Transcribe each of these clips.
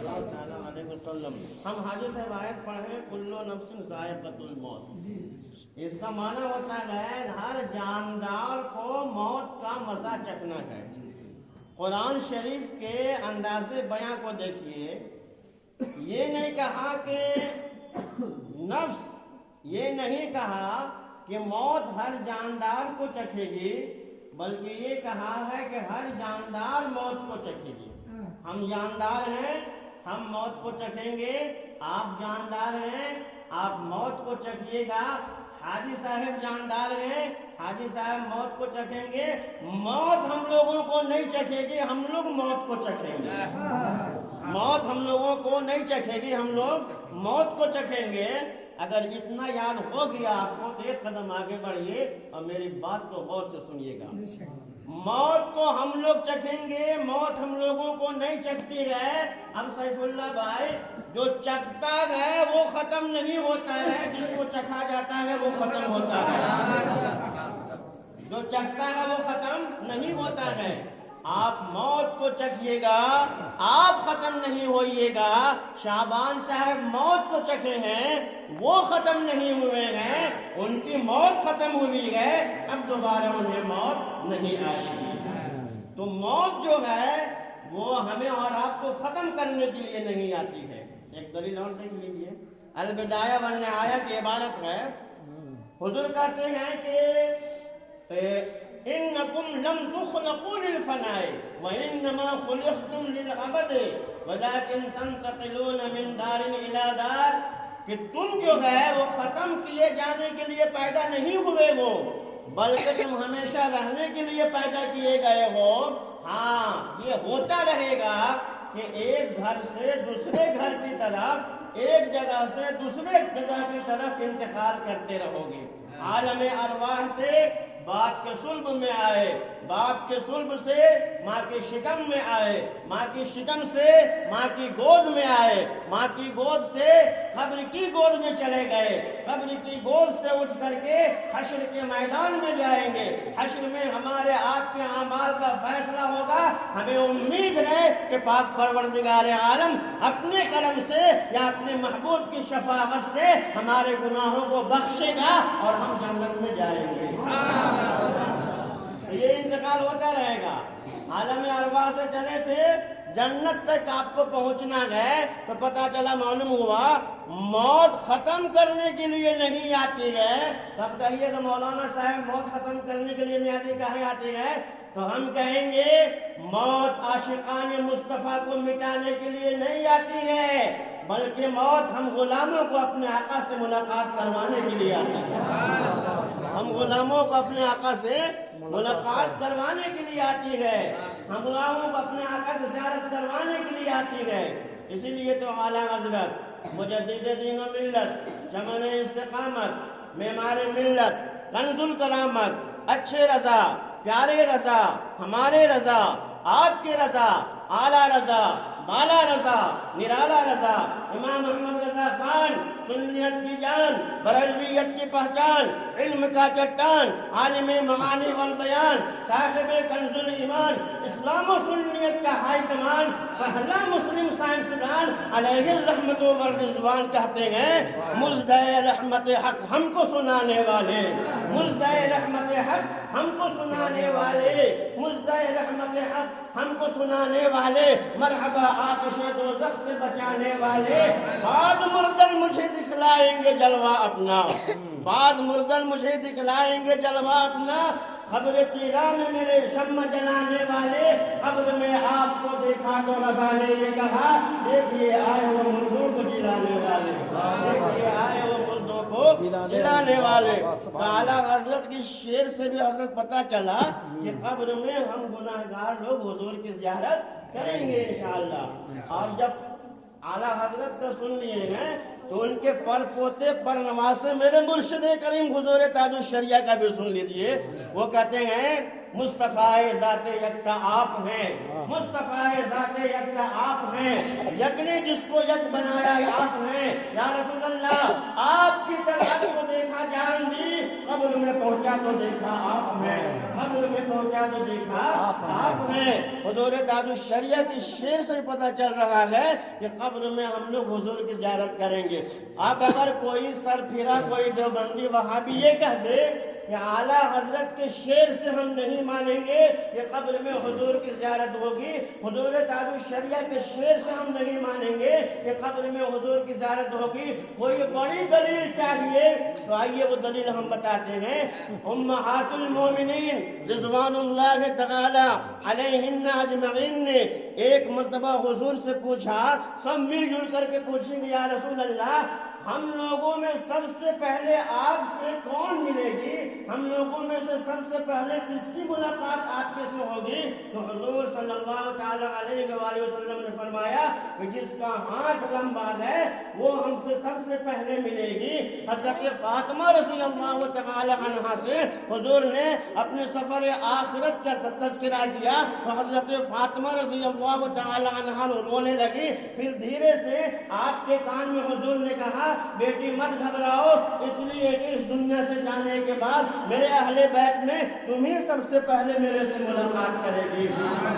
ہم حاجی صاحب آیت پڑھیں کل نفس ذائقۃ الموت، اس کا معنی ہوتا ہے ہر جاندار کو موت کا مزہ چکھنا ہے۔ قرآن شریف کے انداز بیاں کو دیکھیے، یہ نہیں کہا کہ نفس، یہ نہیں کہا کہ موت ہر جاندار کو چکھے گی، بلکہ یہ کہا ہے کہ ہر جاندار موت کو چکھے گی۔ ہم جاندار ہیں، ہم موت کو چکھیں گے، آپ جاندار ہیں، آپ موت کو چکھیے گا۔ حاجی صاحب جاندار ہیں، حاجی صاحب موت کو چکھیں گے۔ موت ہم لوگوں کو نہیں چکھے گی، ہم لوگ موت کو چکھیں گے۔ موت ہم لوگوں کو نہیں چکھے گی، ہم لوگ موت کو چکھیں گے۔ اگر اتنا یاد ہو گیا آپ کو تو ایک قدم آگے بڑھیے اور میری بات کو غور سے سنیے گا۔ موت کو ہم لوگ چکھیں گے، موت ہم لوگوں کو نہیں چکھتی ہے۔ اب سیف اللہ بھائی، جو چکھتا ہے وہ ختم نہیں ہوتا ہے، جس کو چکھا جاتا ہے وہ ختم ہوتا ہے۔ جو چکھتا ہے وہ ختم نہیں ہوتا ہے۔ آپ موت کو چکھیے گا، آپ ختم نہیں ہوئیے گا۔ شعبان صاحب موت کو چکھے ہیں، وہ ختم نہیں ہوئے ہیں، ان کی موت ختم ہوئی ہے، اب دوبارہ انہیں موت نہیں آئے گی۔ تو موت جو ہے وہ ہمیں اور آپ کو ختم کرنے کے لیے نہیں آتی ہے۔ ایک دلیل اور دیکھ لیجیے، البدایہ والنہایہ کی عبارت ہے، حضور کہتے ہیں کہ انکم لم تخلقوا للفناء وانما خلقتم للابد ولكن تنتقلون من دار الى دار، کہ تم جو ہے وہ ختم کیے جانے کے لیے پیدا نہیں ہوئے ہو، بلکہ تم ہمیشہ رہنے کے لیے پیدا کیے گئے ہو۔ ہاں، یہ ہوتا رہے گا کہ ایک گھر سے دوسرے گھر کی طرف، ایک جگہ سے دوسرے جگہ کی طرف انتقال کرتے رہو گے۔ عالم ارواح سے باپ کے صلب میں آئے، باپ کے صلب سے ماں کے شکم میں آئے، ماں کی شکم سے ماں کی گود میں آئے، ماں کی گود سے قبر کی گود میں چلے گئے، قبر کی گود سے اٹھ کر کے حشر کے میدان میں جائیں گے۔ حشر میں ہمارے آپ کے اعمال کا فیصلہ ہوگا۔ ہمیں امید ہے کہ پاک پروردگار عالم اپنے کرم سے یا اپنے محبوب کی شفاعت سے ہمارے گناہوں کو بخشے گا اور ہم جنت میں جائیں گے۔ یہ انتقال ہوتا رہے گا۔ عالم ارواح سے چلے تھے، جنت تک آپ کو پہنچنا ہے تو پتہ چلا، معلوم ہوا موت ختم کرنے کے لیے نہیں آتی ہے۔ تب کہیے کہ مولانا صاحب موت ختم کرنے کے لیے نہیں آتی، کہیں آتی ہے؟ تو ہم کہیں گے موت عاشقان مصطفیٰ کو مٹانے کے لیے نہیں آتی ہے، بلکہ موت ہم غلاموں کو اپنے آقا سے ملاقات کروانے کے لیے آتی ہے۔ ہم غلاموں کو اپنے آقا سے ملاقات کروانے کے لیے آتی ہے، ہم غلاموں کو اپنے آقا کی زیارت کروانے کے لیے آتی ہے۔ اسی لیے تو اعلیٰ حضرت مجدد دین و ملت، چمن استقامت، معمار ملت، کنز الکرامت، اچھے رضا، پیارے رضا، ہمارے رضا، آپ کے رضا، اعلیٰ رضا، بالا رضا، نرالا رضا، امام احمد رضا خان، سنیت کی جان، بریلویت کی پہچان، علم کا چٹان، عالم معانی والبیان، صاحب کنز الایمان، اسلام و سنیت کا ہائی کمان، پہلا مسلم سائنسدان علیہ الرحمت والرضوان کہتے ہیں، مژدہ رحمت حق ہم کو سنانے والے، مژدہ رحمت حق ہم کو سنانے والے، مژدہ رحمت حق ہم کو سنانے والے، مرحبا آتش دوزخ سے بچانے والے، بعد مردن مجھے دکھلائیں گے جلوہ اپنا، بعد مردن مجھے دکھلائیں گے جلوہ اپنا، قبر تیرا میں میرے شمع جلانے والے، قبر میں آپ کو دیکھا تو رضا نے یہ کہا، دیکھیے آئے وہ مردوں کو جلانے والے، دیکھیے آئے وہ مردوں کو جلانے والے۔ اعلیٰ حضرت کی شعر سے بھی حضرت پتہ چلا کہ قبر میں ہم گناہگار لوگ حضور کی زیارت کریں گے انشاءاللہ۔ اور جب اعلیٰ حضرت کا سن لیے ہیں تو ان کے پر پوتے پر نواسے میرے مرشد کریم حضور تاج الشریعہ کا بھی سن لیجئے. وہ کہتے ہیں مصطفیٰ ذات یکتا آپ ہیں، مصطفیٰ ذات یکتا آپ ہیں، یکنے جس کو یک بنایا آپ ہیں. یا رسول اللہ آپ کی طرح کو دیکھا جان دی، قبر میں پہنچا تو دیکھا آپ ہیں، قبر میں پہنچا تو دیکھا آپ ہیں. حضور تاج الشریعہ کی شعر سے پتہ چل رہا ہے کہ قبر میں ہم لوگ حضور کی زیارت کریں گے. اب اگر کوئی سر پھرا کوئی دیوبندی وہابی یہ کہہ دے کہ اعلیٰ حضرت کے شعر سے ہم نہیں مانیں گے کہ قبر میں حضور کی زیارت ہوگی، حضور تاج الشریعہ کے شعر سے ہم نہیں مانیں گے کہ قبر میں حضور کی زیارت ہوگی، کوئی بڑی دلیل چاہیے. تو آئیے وہ دلیل ہم بتاتے ہیں. امہات المومنین رضوان اللہ تعالی علیہن اجمعین نے ایک مرتبہ حضور سے پوچھا، سب مل جل کر کے پوچھیں گے یا رسول اللہ ہم لوگوں میں سب سے پہلے آپ سے کون ملے گی، ہم لوگوں میں سے سب سے پہلے کس کی ملاقات آپ کے سے ہوگی؟ تو حضور صلی اللہ تعالی علیہ وآلہ وسلم نے فرمایا کہ جس کا ہاتھ لمبا ہے وہ ہم سے سب سے پہلے ملے گی. حضرت فاطمہ رضی اللہ تعالی عنہا سے حضور نے اپنے سفر آخرت کا تذکرہ کیا تو حضرت فاطمہ رضی اللہ تعالی عنہا رونے لگی. پھر دھیرے سے آپ کے کان میں حضور نے کہا بیٹی مت گھبراؤ، اس لیے کہ اس دنیا سے جانے کے بعد میرے اہل بیت میں تمہیں سب سے پہلے میرے سے ملاقات کرے گی.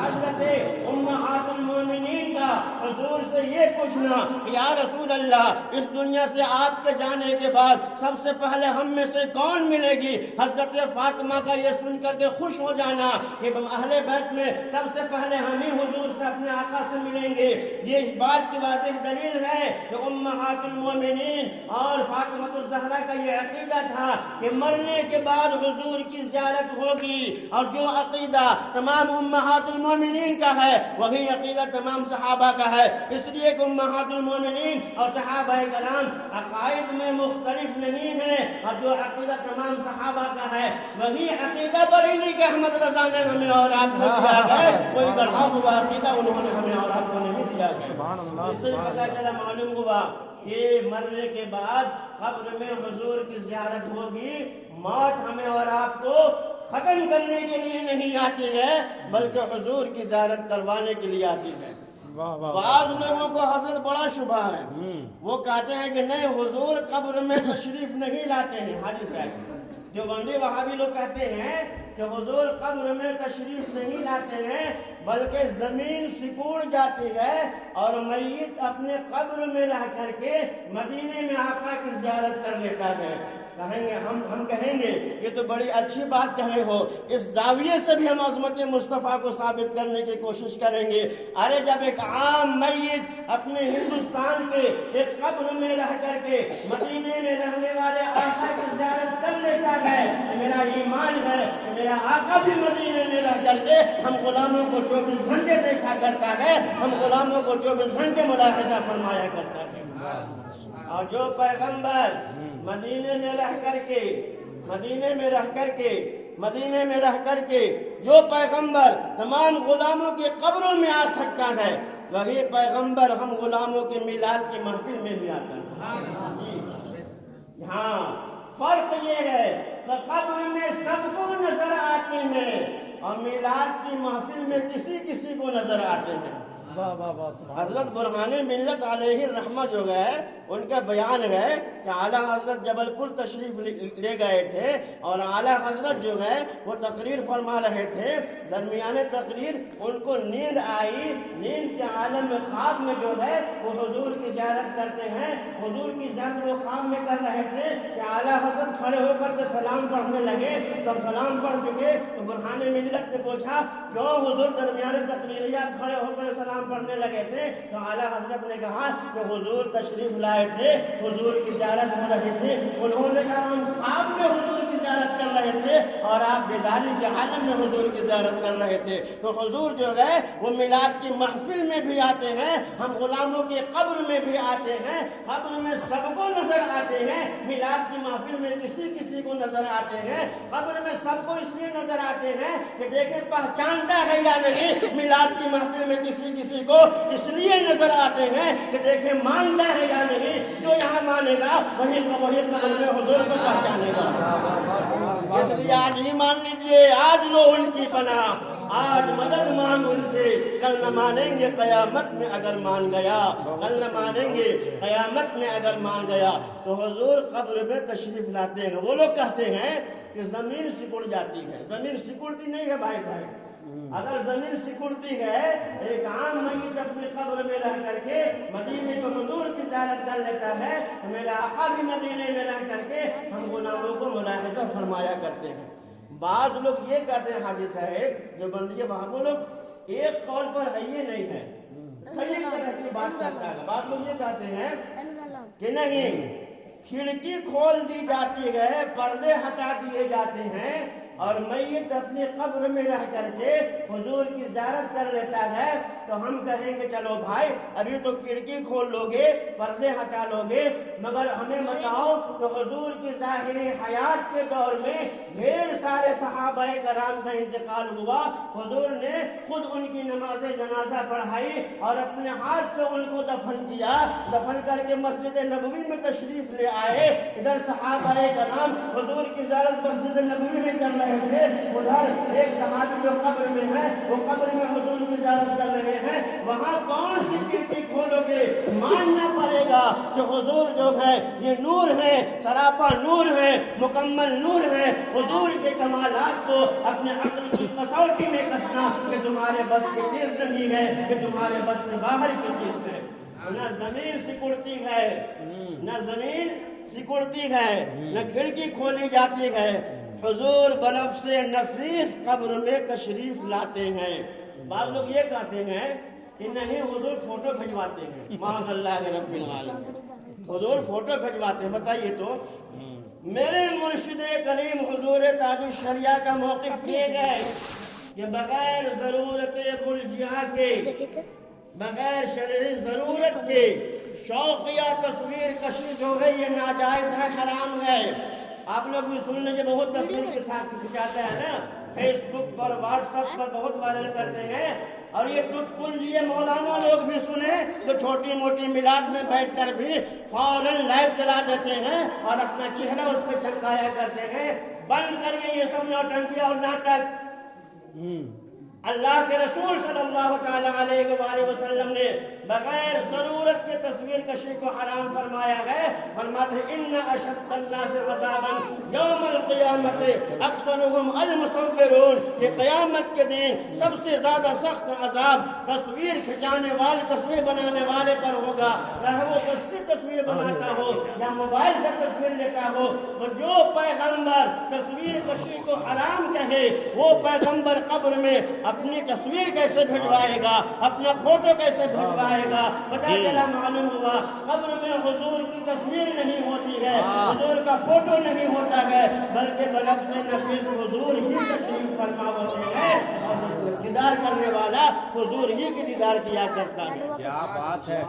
حضرت امہات المومنین کا حضور سے یہ پوچھنا یا رسول اللہ اس دنیا سے آپ کے جانے کے بعد سب سے پہلے ہم میں سے کون ملے گی؟ حضرت فاطمہ کا یہ سن کر کے خوش ہو جانا کہ اہل بیت میں سب سے پہلے ہم ہی حضور سے اپنے آقا سے ملیں گے. یہ اس بات کی واضح دلیل ہے کہ امہات المومنین اور فاطمہ الزہرا کا یہ عقیدہ تھا کہ مرنے کے بعد حضور کی زیارت ہوگی، اور جو عقیدہ تمام امہات المومنین کا ہے وہی عقیدہ تمام صحابہ کا ہے. اس لیے کہ امہات المومنین اور صحابہ کرام عقائد میں مختلف نہیں ہیں، اور جو عقیدہ تمام صحابہ کا ہے وہی عقیدہ بریلی کے احمد رضا نے ہمیں اور آپ کو دیا ہے. کوئی گڑھا ہوا عقیدہ انہوں نے ہمیں اور آپ کو نہیں دیا ہے. اس سے پتہ چلا معلوم ہوا کہ مرنے کے بعد قبر میں حضور کی زیارت ہوگی. موت ہمیں اور آپ کو ختم کرنے کے لیے نہیں آتی ہے بلکہ حضور کی زیارت کروانے کے لیے آتی ہے. بعض لوگوں کو حضرت بڑا شبہ ہے، وہ کہتے ہیں کہ نہیں حضور قبر میں تشریف نہیں لاتے ہیں. حاجی صاحب دیوبندی وہابی لوگ کہتے ہیں کہ حضور قبر میں تشریف نہیں لاتے ہیں بلکہ زمین سکوڑ جاتی ہے اور میت اپنے قبر میں رہ کر کے مدینے میں آقا کی زیارت کر لیتا ہے. کہیں گے ہم کہیں گے یہ تو بڑی اچھی بات کہے ہو، اس زاویے سے بھی ہم عظمت مصطفیٰ کو ثابت کرنے کی کوشش کریں گے. ارے جب ایک عام میت اپنے ہندوستان کے ایک قبر میں رہ کر کے مدینے میں رہنے والے آقا کی زیارت کر لیتا ہے، میرا ایمان ہے کہ میرا آقا بھی مدینے میں رہ کر کے ہم غلاموں کو 24 گھنٹے دیکھا کرتا ہے، ہم غلاموں کو 24 گھنٹے ملاحظہ فرمایا کرتا ہے. اور جو پیغمبر مدینے میں رہ کر کے جو پیغمبر تمام غلاموں کے قبروں میں آ سکتا ہے وہی پیغمبر ہم غلاموں کے میلاد کی محفل میں بھی آتا ہے. ہاں فرق یہ ہے کہ قبر میں سب کو نظر آتے ہیں اور میلاد کی محفل میں کسی کو نظر آتے ہیں. حضرت برہان ملت علیہ الرحمہ جو گئے ان کا بیان ہے کہ اعلیٰ حضرت جبل پور تشریف لے گئے تھے اور اعلیٰ حضرت جو ہے وہ تقریر فرما رہے تھے. درمیان تقریر ان کو نیند آئی. نیند کے عالم میں خواب میں جو ہے وہ حضور کی زیارت کرتے ہیں. حضور کی زیارت وہ خواب میں کر رہے تھے کہ اعلیٰ حضرت کھڑے ہو کر کے سلام پڑھنے لگے. جب سلام پڑھ چکے تو برہان ملت نے پوچھا کیوں حضور درمیان تقریریات کھڑے ہو کر سلام پڑھنے لگے تھے؟ تو اعلیٰ حضرت نے کہا کہ حضور تشریف لائے تھے، حضور کی زیارت ہو رہی تھی. انہوں نے کہا ہم خواب میں حضور کی زیارت کر رہے تھے اور آپ بیداری کے عالم میں حضور کی زیارت کر رہے تھے. تو حضور جو ہے وہ میلاد کی محفل میں بھی آتے ہیں، ہم غلاموں کی قبر میں بھی آتے ہیں. قبر میں سب کو نظر آتے ہیں، میلاد کی محفل میں کسی کو نظر آتے ہیں. قبر میں سب کو اس لیے نظر آتے ہیں کہ دیکھیں پہچان مانتا ہے یا نہیں؟ میلاد کی محفل میں کسی کو اس لیے نظر آتے ہیں کہ دیکھیں مانتا ہے یا نہیں، جو یہاں مانے گا وہی قبر میں حضور کو پہچانے گا۔ اس لیے آج ہی مان لیجئے، آج لو ان کی پناہ، آج مدد مانگ ان سے، کل نہ مانیں گے قیامت میں اگر مان گیا، کل نہ مانیں گے قیامت میں اگر مان گیا۔ تو حضور قبر میں تشریف لاتے ہیں۔ وہ لوگ کہتے ہیں کہ زمین سکڑ جاتی ہے، زمین سکڑتی نہیں ہے بھائی صاحب۔ اگر زمین سکڑتی ہے، ایک عام میت اپنی قبر میں رہ کر کے مدینے میں حضور کی زیارت کر لیتا ہے، تو میرا آقا بھی مدینے میں رہ کر کے ہم غلاموں کو ملاحظہ فرمایا کرتے ہیں۔ بعض لوگ یہ کہتے ہیں حاجی صاحب جو بندیے وہاں، وہ لوگ ایک قول پر ہے یہ نہیں ہے، کئی طرح کی بات کرتا ہے۔ بعض لوگ یہ کہتے ہیں کہ نہیں، کھڑکی کھول دی جاتی ہے، پردے ہٹا دیے جاتے ہیں، اور میت اپنی قبر میں رہ کر کے حضور کی زیارت کر لیتا ہے، تو ہم کہیں گے چلو بھائی ابھی تو کھڑکی کھول لو گے، پردے ہٹا لو گے، مگر ہمیں بتاؤ کہ حضور کی ظاہری حیات کے دور میں ڈھیر سارے صحابہ کرام کا انتقال ہوا، حضور نے خود ان کی نماز جنازہ پڑھائی اور اپنے ہاتھ سے ان کو دفن کیا، دفن کر کے مسجد نبوی میں تشریف لے آئے۔ ادھر صحابہ کرام حضور کی زیارت مسجد نبوی میں کر رہے تھے، ادھر ایک صحابی جو قبر میں ہے وہ قبر میں حضور کی زیارت کر رہے ہیں، وہاں کون سی کھڑکی کھولو گے؟ ماننا پڑے گا کہ حضور جو ہے یہ نور ہے، سراپا نور ہے، مکمل نور ہے۔ حضور کے کمالات کو اپنے عقل کی کسوٹی میں کسنا کہ تمہارے بس کی چیز نہیں ہے، کہ تمہارے بس سے باہر کی چیز ہے۔ نہ زمین سکڑتی ہے، نہ زمین سکڑتی ہے، نہ کھڑکی کھولی جاتی ہے، حضور بنفس نفیس قبر میں تشریف لاتے ہیں۔ بعض لوگ یہ کہتے ہیں کہ نہیں، حضور فوٹو بھجواتے ہیں، معاذ اللہ رب العالمین، حضور فوٹو بھجواتے ہیں۔ بتائیے تو میرے مرشد کریم حضور تاج الشریعہ کا موقف لیے گئے کہ بغیر ضرورت ملجیا کے، بغیر شرعی ضرورت کے شوقیہ تصویر کشی جو ہے یہ ناجائز ہے، حرام ہے۔ آپ لوگ بھی سن لیجیے، بہت تصویر کے ساتھ کھنچاتے ہیں نا، فیس بک پر، واٹس ایپ پر بہت وائرل کرتے ہیں، اور یہ ٹٹ کنج یہ مولانا لوگ بھی سنیں تو چھوٹی موٹی میلاد میں بیٹھ کر بھی فوراً لائیو چلا دیتے ہیں اور اپنا چہرہ اس پہ چمکایا کرتے ہیں۔ بند کریے یہ سب نوٹنکیاں اور ناٹک۔ اللہ کے رسول صلی اللہ تعالی علیہ وآلہ وسلم نے بغیر ضرورت کے تصویر کشی کو حرام فرمایا ہے۔ فرماتے ہیں ان اشد الناس عذابا یوم القیامت اکثرهم المصورون، یہ قیامت کے دن سب سے زیادہ سخت عذاب تصویر کھچانے والے، تصویر بنانے والے پر ہوگا، چاہے وہ تصویر بناتا ہو یا موبائل سے تصویر لیتا ہو۔ تو جو پیغمبر تصویر کشی کو حرام کہے وہ پیغمبر قبر میں اپنی تصویر کیسے بھجوائے گا، اپنا فوٹو کیسے بھجوائے گا؟ پتہ چلا، معلوم ہوا قبر میں حضور کی تصویر نہیں ہوتی ہے، حضور کا فوٹو نہیں ہوتا ہے، بلکہ بنفس نفیس حضور ہی تشریف فرما ہوتے ہیں، اور دیدار کرنے والا حضور ہی کی دیدار کیا کرتا ہے۔ کیا بات ہے!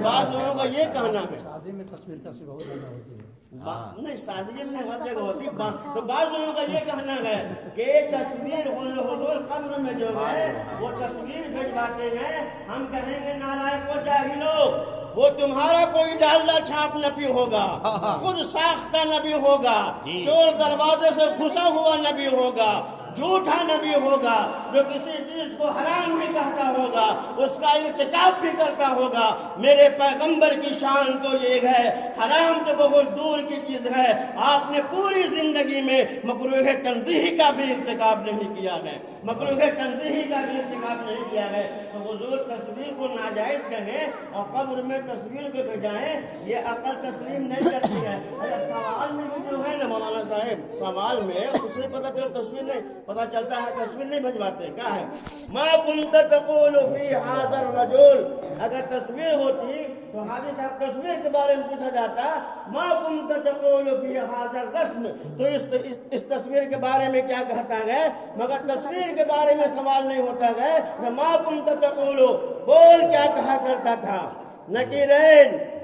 بعض لوگوں کا یہ کہنا ہے شادی میں تصویر کشی بہت زیادہ ہوتی ہے۔ نہیں، شادی میں ہر جگہ ہوتی، تو بعض لوگوں کا یہ کہنا ہے کہ تصویر حضور قبر میں جو ہے وہ تصویر بھجواتے ہیں۔ ہم کہیں گے نالائق و جاہلو، وہ تمہارا کوئی ڈالڈا چھاپ نبی ہوگا، خود ساختہ نبی ہوگا، چور دروازے سے گھسا ہوا نبی ہوگا، جھوٹا نبی ہوگا، جو کسی چیز کو حرام بھی کہتا ہوگا، اس کا ارتکاب بھی کرتا ہوگا۔ میرے پیغمبر کی شان تو یہ ہے، حرام تو بہت دور کی چیز ہے، آپ نے پوری زندگی میں مکروہ تنزیہی کا بھی ارتکاب نہیں کیا ہے، مکروہ تنزیہی کا بھی ارتکاب نہیں کیا ہے۔ تو حضور تصویر کو ناجائز کہیں اور قبر میں تصویر کو بجائیں، یہ عقل تسلیم نہیں کرتی ہے۔ سوال میں بھی جو ہے نا مولانا صاحب، سوال میں اسے پتہ چلا تصویر نہیں، پتہ چلتا ہے تصویر نہیں بھجواتے، کیا ہے؟ ما كنت تقول في هذا الرجل، اگر تصویر ہوتی تو حاجی صاحب تصویر کے بارے میں پوچھا جاتا، ما كنت تقول في هذا الرسم، تو اس تصویر کے بارے میں کیا کہتا ہے؟ مگر تصویر کے بارے میں سوال نہیں ہوتا ہے، ما كنت تقول، بول کیا کہا کرتا تھا؟ نکیرین،